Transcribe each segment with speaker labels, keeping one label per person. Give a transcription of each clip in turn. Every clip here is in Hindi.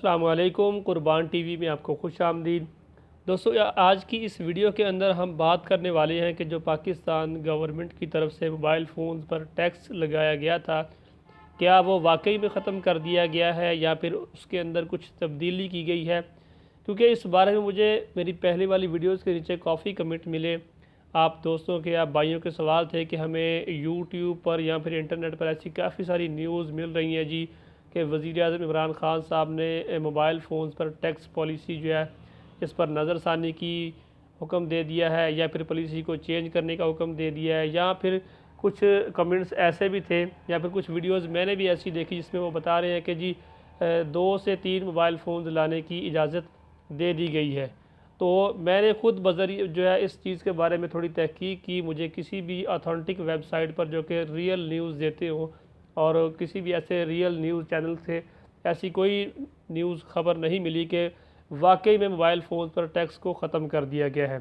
Speaker 1: अस्सलाम वालेकुम। कुर्बान टीवी में आपको खुश आमदीद। दोस्तों, आज की इस वीडियो के अंदर हम बात करने वाले हैं कि जो पाकिस्तान गवर्नमेंट की तरफ से मोबाइल फ़ोन पर टैक्स लगाया गया था, क्या वो वाकई में ख़त्म कर दिया गया है या फिर उसके अंदर कुछ तब्दीली की गई है। क्योंकि इस बारे में मुझे मेरी पहली वाली वीडियोज़ के नीचे काफ़ी कमेंट मिले। आप दोस्तों के, आप भाइयों के सवाल थे कि हमें यूट्यूब पर या फिर इंटरनेट पर ऐसी काफ़ी सारी न्यूज़ मिल रही हैं जी कि वज़ीर-ए-आज़म इमरान ख़ान साहब ने मोबाइल फ़ोन पर टैक्स पॉलिसी जो है इस पर नज़रसानी की हुक्म दे दिया है या फिर पॉलिसी को चेंज करने का हुक्म दे दिया है, या फिर कुछ कमेंट्स ऐसे भी थे या फिर कुछ वीडियोज़ मैंने भी ऐसी देखी जिसमें वो बता रहे हैं कि जी 2 से 3 मोबाइल फ़ोन लाने की इजाज़त दे दी गई है। तो मैंने ख़ुद बज़रिए जो है इस चीज़ के बारे में थोड़ी तहकीक की। मुझे किसी भी ऑथेंटिक वेबसाइट पर जो कि रियल न्यूज़ देते हो और किसी भी ऐसे रियल न्यूज़ चैनल से ऐसी कोई न्यूज़ खबर नहीं मिली कि वाकई में मोबाइल फ़ोन पर टैक्स को ख़त्म कर दिया गया है।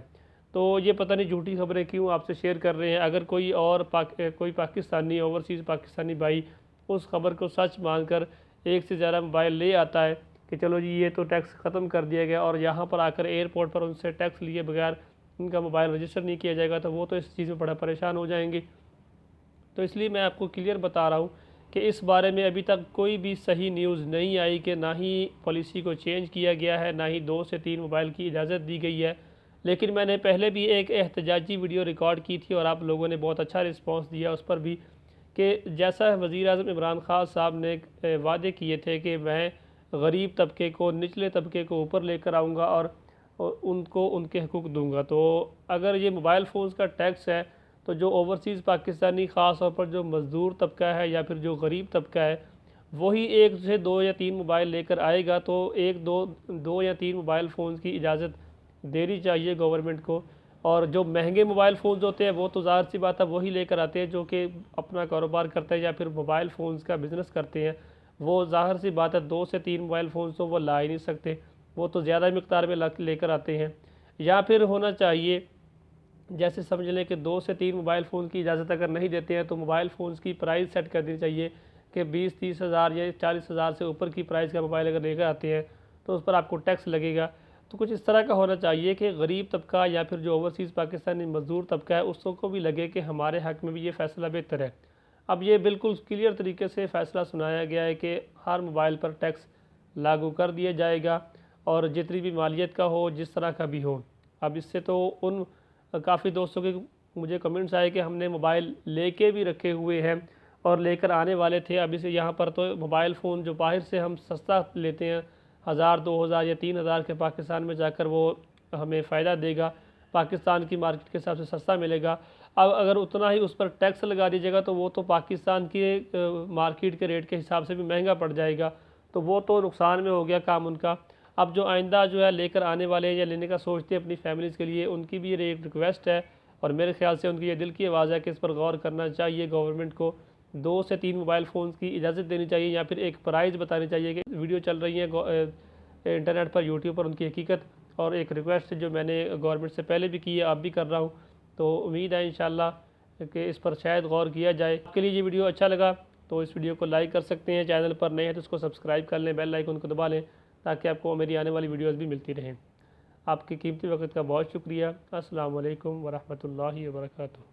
Speaker 1: तो ये पता नहीं झूठी खबरें क्यों आपसे शेयर कर रहे हैं। अगर कोई और कोई पाकिस्तानी, ओवरसीज़ पाकिस्तानी भाई उस खबर को सच मानकर एक से ज़्यादा मोबाइल ले आता है कि चलो जी ये तो टैक्स ख़त्म कर दिया गया, और यहाँ पर आकर एयरपोर्ट पर उनसे टैक्स लिए बगैर उनका मोबाइल रजिस्टर नहीं किया जाएगा, तो वो तो इस चीज़ में बड़ा परेशान हो जाएंगे। तो इसलिए मैं आपको क्लियर बता रहा हूँ कि इस बारे में अभी तक कोई भी सही न्यूज़ नहीं आई कि ना ही पॉलिसी को चेंज किया गया है, ना ही 2 से 3 मोबाइल की इजाज़त दी गई है। लेकिन मैंने पहले भी एक एहतजाजी वीडियो रिकॉर्ड की थी और आप लोगों ने बहुत अच्छा रिस्पांस दिया उस पर भी, कि जैसा वज़ीर-ए-आज़म इमरान ख़ान साहब ने वादे किए थे कि मैं गरीब तबके को, निचले तबके को ऊपर लेकर आऊँगा और उनको उनके हकूक़ दूँगा। तो अगर ये मोबाइल फ़ोन्स का टैक्स है तो जो ओवरसीज़ पाकिस्तानी, ख़ास तौर पर जो मज़दूर तबका है या फिर जो गरीब तबका है, वही 1 से 2 या 3 मोबाइल लेकर आएगा। तो 1 2 या 3 मोबाइल फ़ोन की इजाज़त देनी चाहिए गवर्नमेंट को। और जो महंगे मोबाइल फ़ोन्स होते हैं वो तो ज़ाहिर सी बात है वही लेकर आते हैं जो कि अपना कारोबार करते हैं या फिर मोबाइल फ़ोन्स का बिज़नेस करते हैं। वो ज़ाहिर सी बात है 2 से 3 मोबाइल फ़ोन्स तो वो ला ही नहीं सकते, वो तो ज़्यादा मिक़दार में लेकर आते हैं। या फिर होना चाहिए, जैसे समझ लें कि 2 से 3 मोबाइल फ़ोन की इजाज़त अगर नहीं देते हैं तो मोबाइल फ़ोन्स की प्राइस सेट कर देनी चाहिए कि 20-30 हज़ार या 40 हज़ार से ऊपर की प्राइस का मोबाइल अगर लेकर आते हैं तो उस पर आपको टैक्स लगेगा। तो कुछ इस तरह का होना चाहिए कि गरीब तबका या फिर जो ओवरसीज़ पाकिस्तानी मज़दूर तबका है उसको भी लगे कि हमारे हक़ में भी ये फ़ैसला बेहतर है। अब ये बिल्कुल क्लियर तरीके से फ़ैसला सुनाया गया है कि हर मोबाइल पर टैक्स लागू कर दिया जाएगा, और जितनी भी मालियत का हो, जिस तरह का भी हो। अब इससे तो उन काफ़ी दोस्तों के मुझे कमेंट्स आए कि हमने मोबाइल लेके भी रखे हुए हैं और लेकर आने वाले थे। अभी से यहाँ पर तो मोबाइल फ़ोन जो बाहर से हम सस्ता लेते हैं 1000, 2000 या 3000 के, पाकिस्तान में जाकर वो हमें फ़ायदा देगा, पाकिस्तान की मार्केट के हिसाब से सस्ता मिलेगा। अब अगर उतना ही उस पर टैक्स लगा दीजिएगा तो वो तो पाकिस्तान की मार्केट के रेट के हिसाब से भी महंगा पड़ जाएगा, तो वो तो नुकसान में हो गया काम उनका। अब जो आइंदा जो है लेकर आने वाले हैं या लेने का सोचते हैं अपनी फैमिलीज़ के लिए, उनकी भी ये एक रिक्वेस्ट है और मेरे ख्याल से उनकी ये दिल की आवाज़ है कि इस पर गौर करना चाहिए। गवर्नमेंट को 2 से 3 मोबाइल फ़ोन्स की इजाज़त देनी चाहिए या फिर एक प्राइस बतानी चाहिए कि वीडियो चल रही है इंटरनेट पर, यूट्यूब पर, उनकी हकीकत। और एक रिक्वेस्ट जो मैंने गवर्नमेंट से पहले भी की है, अब भी कर रहा हूँ, तो उम्मीद है इंशाल्लाह कि इस पर शायद गौर किया जाए। आपके लिए ये वीडियो अच्छा लगा तो इस वीडियो को लाइक कर सकते हैं, चैनल पर नए हैं तो उसको सब्सक्राइब कर लें, बेल आइकन को दबा लें ताकि आपको मेरी आने वाली वीडियोज़ भी मिलती रहें। आपके कीमती वक़्त का बहुत शुक्रिया। अस्सलाम वालेकुम वरहमतुल्लाहि वबरकातुहू।